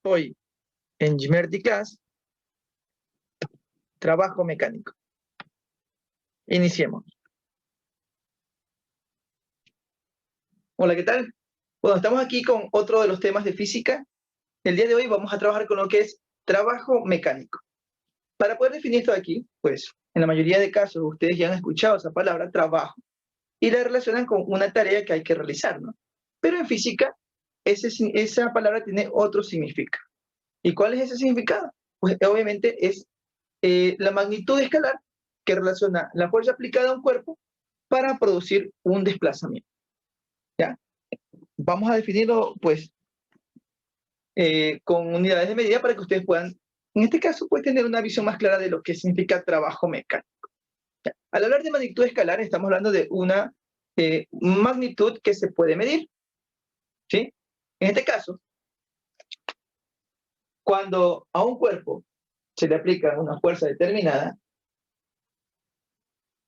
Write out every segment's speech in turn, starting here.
Hoy en Gmerty Class, trabajo mecánico. Iniciemos. Hola, ¿qué tal? Bueno, estamos aquí con otro de los temas de física. El día de hoy vamos a trabajar con lo que es trabajo mecánico. Para poder definir esto aquí, pues, en la mayoría de casos ustedes ya han escuchado esa palabra trabajo y la relacionan con una tarea que hay que realizar, ¿no? Pero en física, esa palabra tiene otro significado. ¿Y cuál es ese significado? Pues obviamente es la magnitud escalar que relaciona la fuerza aplicada a un cuerpo para producir un desplazamiento. ¿Ya? Vamos a definirlo, pues, con unidades de medida para que ustedes puedan, en este caso, pues, tener una visión más clara de lo que significa trabajo mecánico. ¿Ya? Al hablar de magnitud escalar, estamos hablando de una magnitud que se puede medir. ¿Sí? En este caso, cuando a un cuerpo se le aplica una fuerza determinada,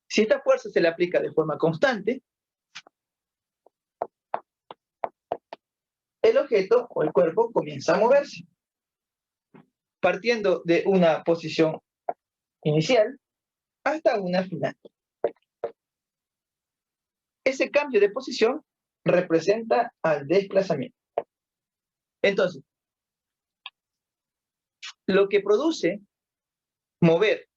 si esta fuerza se le aplica de forma constante, el objeto o el cuerpo comienza a moverse, partiendo de una posición inicial hasta una final. Ese cambio de posición representa al desplazamiento. Entonces, lo que produce mover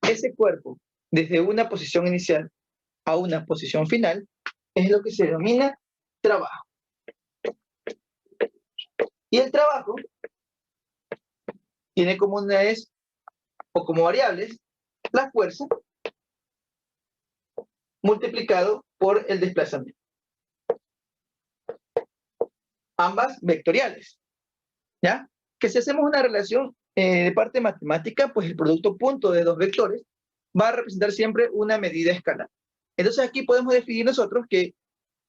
ese cuerpo desde una posición inicial a una posición final es lo que se denomina trabajo. Y el trabajo tiene como unidades o como variables la fuerza multiplicado por el desplazamiento. Ambas vectoriales. ¿Ya? Que si hacemos una relación de parte matemática, pues el producto punto de dos vectores va a representar siempre una medida escalar. Entonces aquí podemos definir nosotros que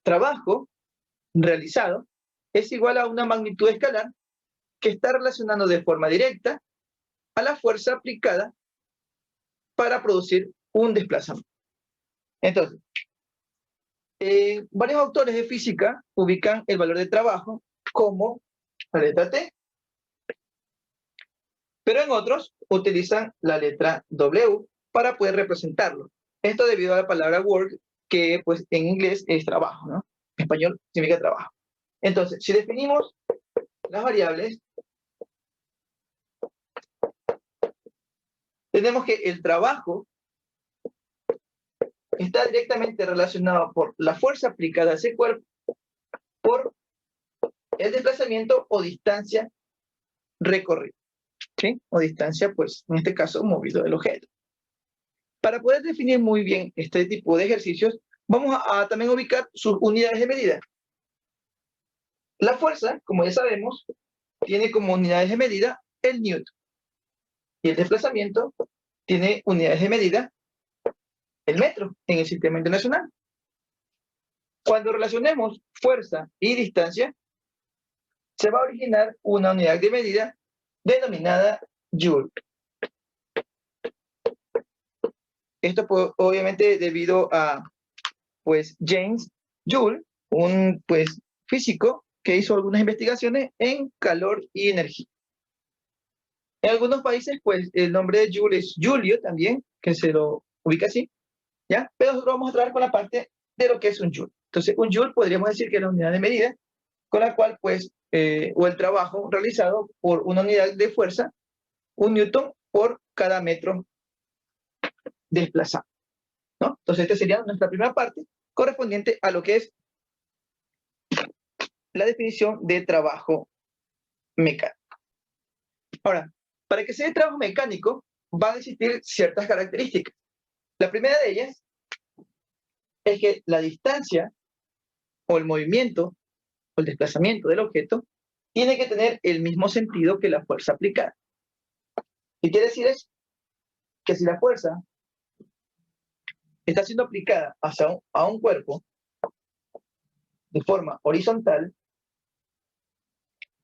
trabajo realizado es igual a una magnitud escalar que está relacionando de forma directa a la fuerza aplicada para producir un desplazamiento. Entonces, varios autores de física ubican el valor de trabajo como la letra T, pero en otros utilizan la letra W para poder representarlo. Esto debido a la palabra work, que pues en inglés es trabajo, ¿no? En español significa trabajo. Entonces, si definimos las variables, tenemos que el trabajo está directamente relacionado por la fuerza aplicada a ese cuerpo, por el desplazamiento o distancia recorrida, ¿sí? O distancia, pues, en este caso, movido del objeto. Para poder definir muy bien este tipo de ejercicios, vamos a también ubicar sus unidades de medida. La fuerza, como ya sabemos, tiene como unidades de medida el newton. Y el desplazamiento tiene unidades de medida el metro en el sistema internacional. Cuando relacionemos fuerza y distancia, se va a originar una unidad de medida denominada joule. Esto pues, obviamente debido a pues, James Joule, un pues, físico que hizo algunas investigaciones en calor y energía. En algunos países, pues, el nombre de Joule es Julio también, que se lo ubica así, ¿ya? Pero nosotros vamos a trabajar con la parte de lo que es un Joule. Entonces, un Joule podríamos decir que es la unidad de medida con la cual, pues, o el trabajo realizado por una unidad de fuerza, un newton por cada metro desplazado, ¿no? Entonces, esta sería nuestra primera parte correspondiente a lo que es la definición de trabajo mecánico. Ahora, para que sea trabajo mecánico, van a existir ciertas características. La primera de ellas es que la distancia o el movimiento o el desplazamiento del objeto tiene que tener el mismo sentido que la fuerza aplicada. ¿Qué quiere decir eso? Que si la fuerza está siendo aplicada a un cuerpo de forma horizontal,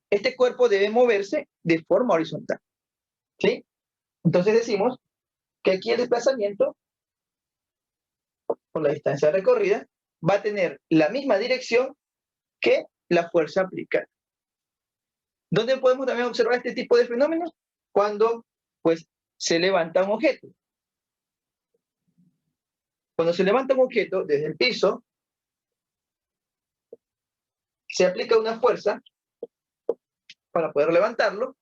este cuerpo debe moverse de forma horizontal. ¿Sí? Entonces decimos que aquí el desplazamiento por la distancia recorrida va a tener la misma dirección que la fuerza aplicada. ¿Dónde podemos también observar este tipo de fenómenos? Cuando, pues, se levanta un objeto. Cuando se levanta un objeto desde el piso, se aplica una fuerza para poder levantarlo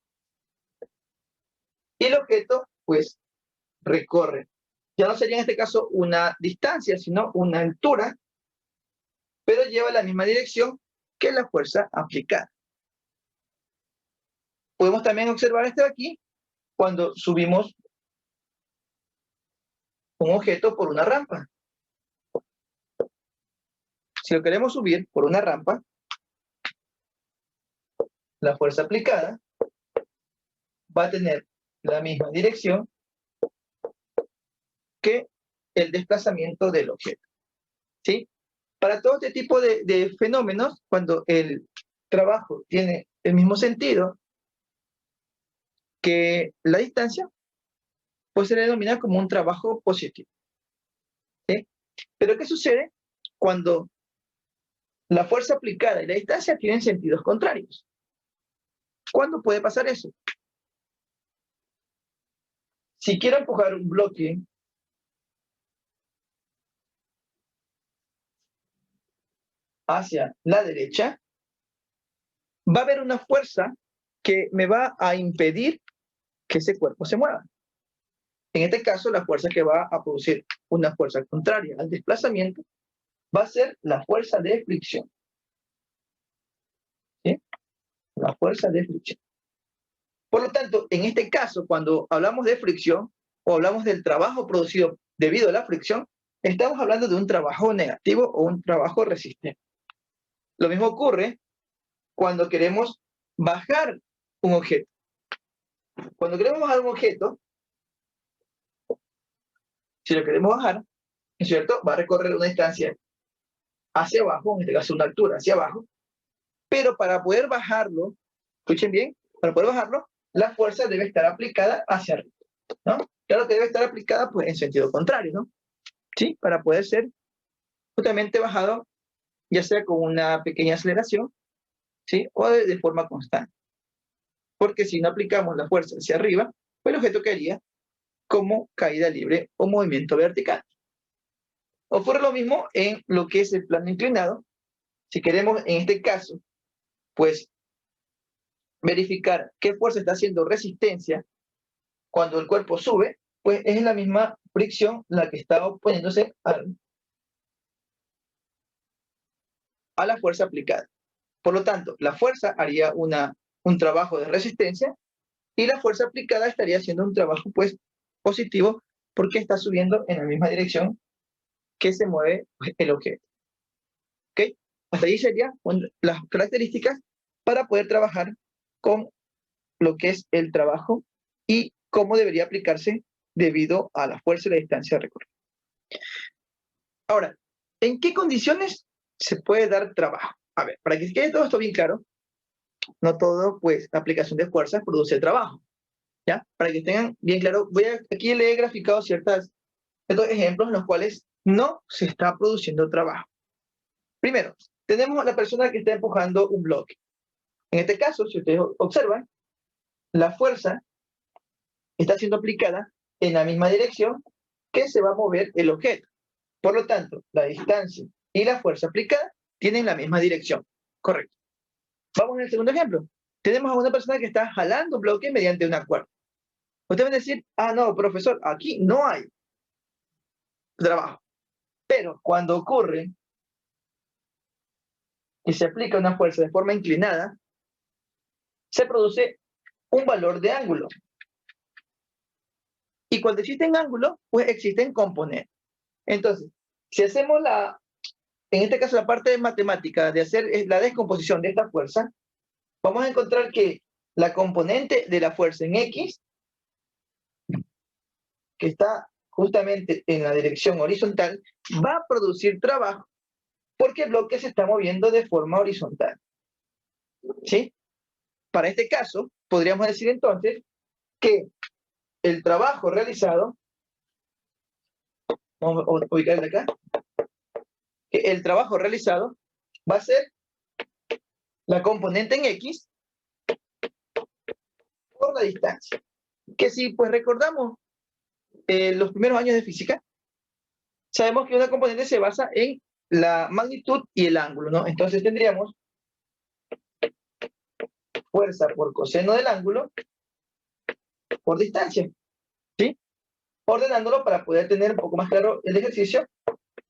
y el objeto, pues, recorre. Ya no sería en este caso una distancia, sino una altura, pero lleva la misma dirección que la fuerza aplicada. Podemos también observar esto de aquí cuando subimos un objeto por una rampa. Si lo queremos subir por una rampa, la fuerza aplicada va a tener la misma dirección que el desplazamiento del objeto. ¿Sí? Para todo este tipo de fenómenos, cuando el trabajo tiene el mismo sentido que la distancia, pues se le denomina como un trabajo positivo. ¿Sí? Pero ¿qué sucede cuando la fuerza aplicada y la distancia tienen sentidos contrarios? ¿Cuándo puede pasar eso? Si quiero empujar un bloque hacia la derecha, va a haber una fuerza que me va a impedir que ese cuerpo se mueva. En este caso, la fuerza que va a producir una fuerza contraria al desplazamiento va a ser la fuerza de fricción. ¿Sí? La fuerza de fricción. Por lo tanto, en este caso, cuando hablamos de fricción o hablamos del trabajo producido debido a la fricción, estamos hablando de un trabajo negativo o un trabajo resistente. Lo mismo ocurre cuando queremos bajar un objeto. Cuando queremos bajar un objeto, si lo queremos bajar, ¿es cierto? Va a recorrer una distancia hacia abajo, en este caso una altura hacia abajo, pero para poder bajarlo, escuchen bien, para poder bajarlo, la fuerza debe estar aplicada hacia arriba, ¿no? Claro que debe estar aplicada pues en sentido contrario, ¿no? ¿Sí? Para poder ser justamente bajado, ya sea con una pequeña aceleración, ¿sí? O de forma constante. Porque si no aplicamos la fuerza hacia arriba, pues el objeto caería como caída libre o movimiento vertical. Ocurre lo mismo en lo que es el plano inclinado. Si queremos, en este caso, pues verificar qué fuerza está haciendo resistencia cuando el cuerpo sube, pues es la misma fricción la que está oponiéndose a la fuerza aplicada. Por lo tanto, la fuerza haría un trabajo de resistencia y la fuerza aplicada estaría haciendo un trabajo pues positivo porque está subiendo en la misma dirección que se mueve pues, el objeto. ¿Ok? Hasta ahí serían las características para poder trabajar con lo que es el trabajo y cómo debería aplicarse debido a la fuerza y la distancia recorrida. Ahora, ¿en qué condiciones se puede dar trabajo? A ver, para que quede todo esto bien claro, no todo, pues, la aplicación de fuerzas produce trabajo, ¿ya? Para que tengan bien claro, aquí le he graficado ciertos ejemplos en los cuales no se está produciendo trabajo. Primero, tenemos a la persona que está empujando un bloque. En este caso, si ustedes observan, la fuerza está siendo aplicada en la misma dirección que se va a mover el objeto. Por lo tanto, la distancia y la fuerza aplicada tienen la misma dirección. Correcto. Vamos al segundo ejemplo. Tenemos a una persona que está jalando un bloque mediante una cuerda. Usted va a decir, ah, no, profesor, aquí no hay trabajo. Pero cuando ocurre y se aplica una fuerza de forma inclinada, se produce un valor de ángulo. Y cuando existen ángulos, pues existen componentes. Entonces, si hacemos en este caso la parte de matemática, de hacer la descomposición de esta fuerza, vamos a encontrar que la componente de la fuerza en X, que está justamente en la dirección horizontal, va a producir trabajo porque el bloque se está moviendo de forma horizontal. ¿Sí? Para este caso, podríamos decir entonces que el trabajo realizado, vamos a ubicarle acá, que el trabajo realizado va a ser la componente en X por la distancia. Que si pues recordamos los primeros años de física, sabemos que una componente se basa en la magnitud y el ángulo, ¿no? Entonces tendríamos fuerza por coseno del ángulo por distancia, ¿sí? Ordenándolo para poder tener un poco más claro el ejercicio,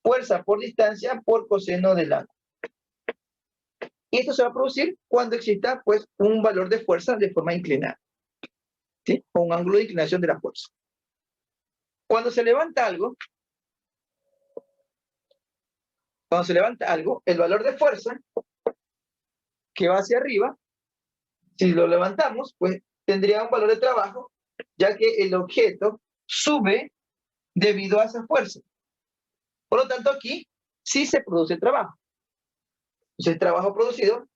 fuerza por distancia por coseno del ángulo. Y esto se va a producir cuando exista, pues, un valor de fuerza de forma inclinada, ¿sí? O un ángulo de inclinación de la fuerza. Cuando se levanta algo, el valor de fuerza que va hacia arriba, si lo levantamos, pues tendría un valor de trabajo, ya que el objeto sube debido a esa fuerza. Por lo tanto, aquí sí se produce trabajo. Entonces, el trabajo producido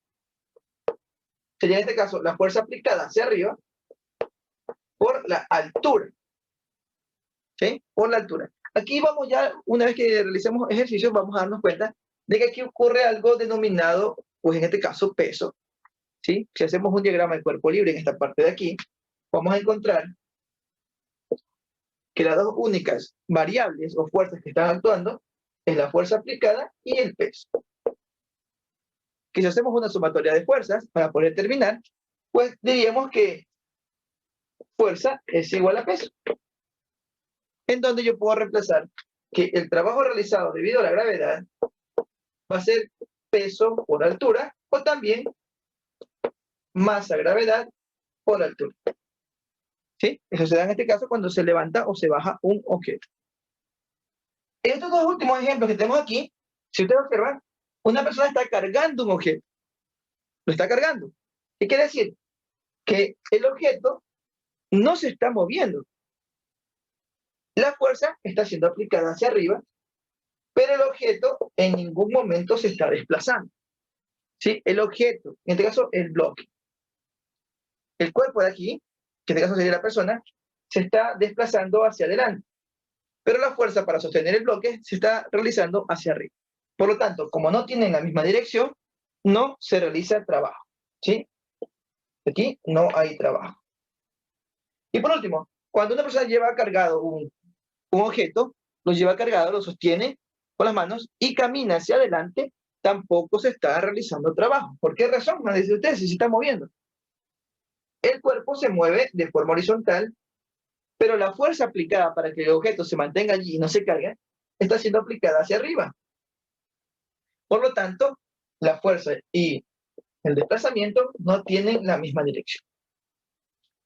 sería en este caso la fuerza aplicada hacia arriba por la altura. ¿Sí? Por la altura. Aquí vamos ya, una vez que realicemos ejercicios, vamos a darnos cuenta de que aquí ocurre algo denominado, pues en este caso, peso. ¿Sí? Si hacemos un diagrama de cuerpo libre en esta parte de aquí, vamos a encontrar que las dos únicas variables o fuerzas que están actuando es la fuerza aplicada y el peso. Que si hacemos una sumatoria de fuerzas para poder terminar, pues diríamos que fuerza es igual a peso. En donde yo puedo reemplazar que el trabajo realizado debido a la gravedad va a ser peso por altura o también masa gravedad por altura. ¿Sí? Eso se da en este caso cuando se levanta o se baja un objeto. En estos dos últimos ejemplos que tenemos aquí, si ustedes observan, una persona está cargando un objeto. Lo está cargando. ¿Qué quiere decir? Que el objeto no se está moviendo. La fuerza está siendo aplicada hacia arriba, pero el objeto en ningún momento se está desplazando. ¿Sí? El objeto, en este caso el bloque. El cuerpo de aquí, que en este caso sería la persona, se está desplazando hacia adelante, pero la fuerza para sostener el bloque se está realizando hacia arriba. Por lo tanto, como no tienen la misma dirección, no se realiza trabajo. ¿Sí? Aquí no hay trabajo. Y por último, cuando una persona lleva cargado un objeto, lo lleva cargado, lo sostiene con las manos y camina hacia adelante, tampoco se está realizando trabajo. ¿Por qué razón? Me dice usted, si se está moviendo. El cuerpo se mueve de forma horizontal, pero la fuerza aplicada para que el objeto se mantenga allí y no se cargue, está siendo aplicada hacia arriba. Por lo tanto, la fuerza y el desplazamiento no tienen la misma dirección.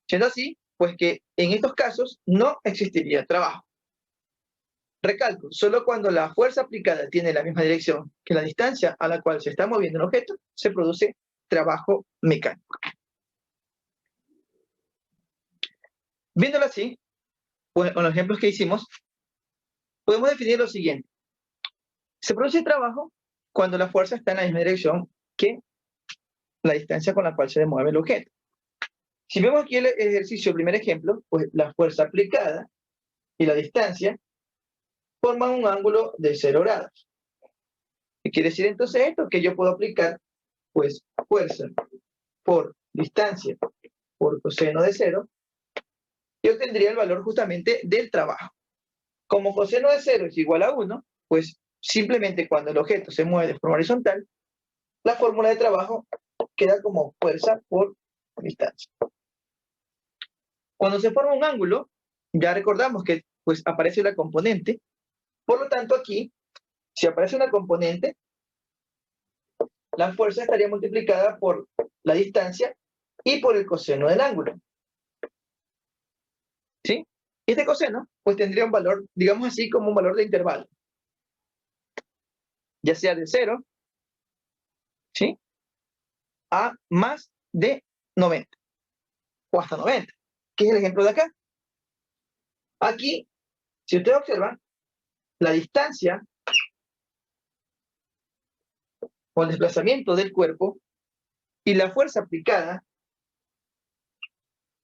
Siendo así, pues que en estos casos no existiría trabajo. Recalco, solo cuando la fuerza aplicada tiene la misma dirección que la distancia a la cual se está moviendo el objeto, se produce trabajo mecánico. Viéndolo así, pues con los ejemplos que hicimos, podemos definir lo siguiente. Se produce trabajo cuando la fuerza está en la misma dirección que la distancia con la cual se mueve el objeto. Si vemos aquí el ejercicio, el primer ejemplo, pues la fuerza aplicada y la distancia forman un ángulo de 0 grados. ¿Qué quiere decir entonces esto? Que yo puedo aplicar, pues, fuerza por distancia por coseno de 0, y obtendría el valor justamente del trabajo. Como coseno de 0 es igual a 1, pues simplemente cuando el objeto se mueve de forma horizontal, la fórmula de trabajo queda como fuerza por distancia. Cuando se forma un ángulo, ya recordamos que pues aparece la componente, por lo tanto aquí, si aparece una componente, la fuerza estaría multiplicada por la distancia y por el coseno del ángulo. ¿Sí? Este coseno, pues tendría un valor, digamos así, como un valor de intervalo. Ya sea de 0, ¿sí? A más de 90. O hasta 90. ¿Qué es el ejemplo de acá? Aquí, si ustedes observan, la distancia o el desplazamiento del cuerpo y la fuerza aplicada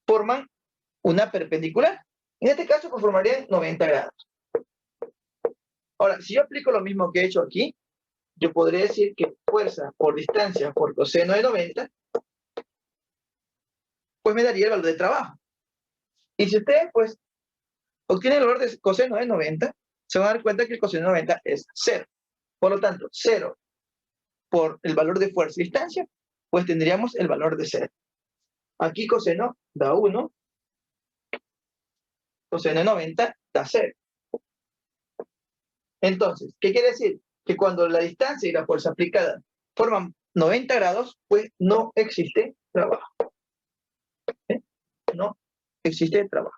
forman una perpendicular. En este caso, pues formarían 90 grados. Ahora, si yo aplico lo mismo que he hecho aquí, yo podría decir que fuerza por distancia por coseno de 90 pues me daría el valor de trabajo. Y si ustedes, pues, obtienen el valor de coseno de 90, se van a dar cuenta que el coseno de 90 es 0. Por lo tanto, 0 por el valor de fuerza y distancia, pues tendríamos el valor de 0. Aquí coseno da 1, coseno de 90 da 0. Entonces, ¿qué quiere decir? Que cuando la distancia y la fuerza aplicada forman 90 grados, pues no existe trabajo. No existe trabajo.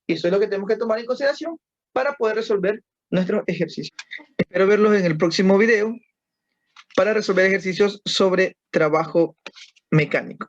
Y eso es lo que tenemos que tomar en consideración para poder resolver nuestros ejercicios. Espero verlos en el próximo video para resolver ejercicios sobre trabajo mecánico.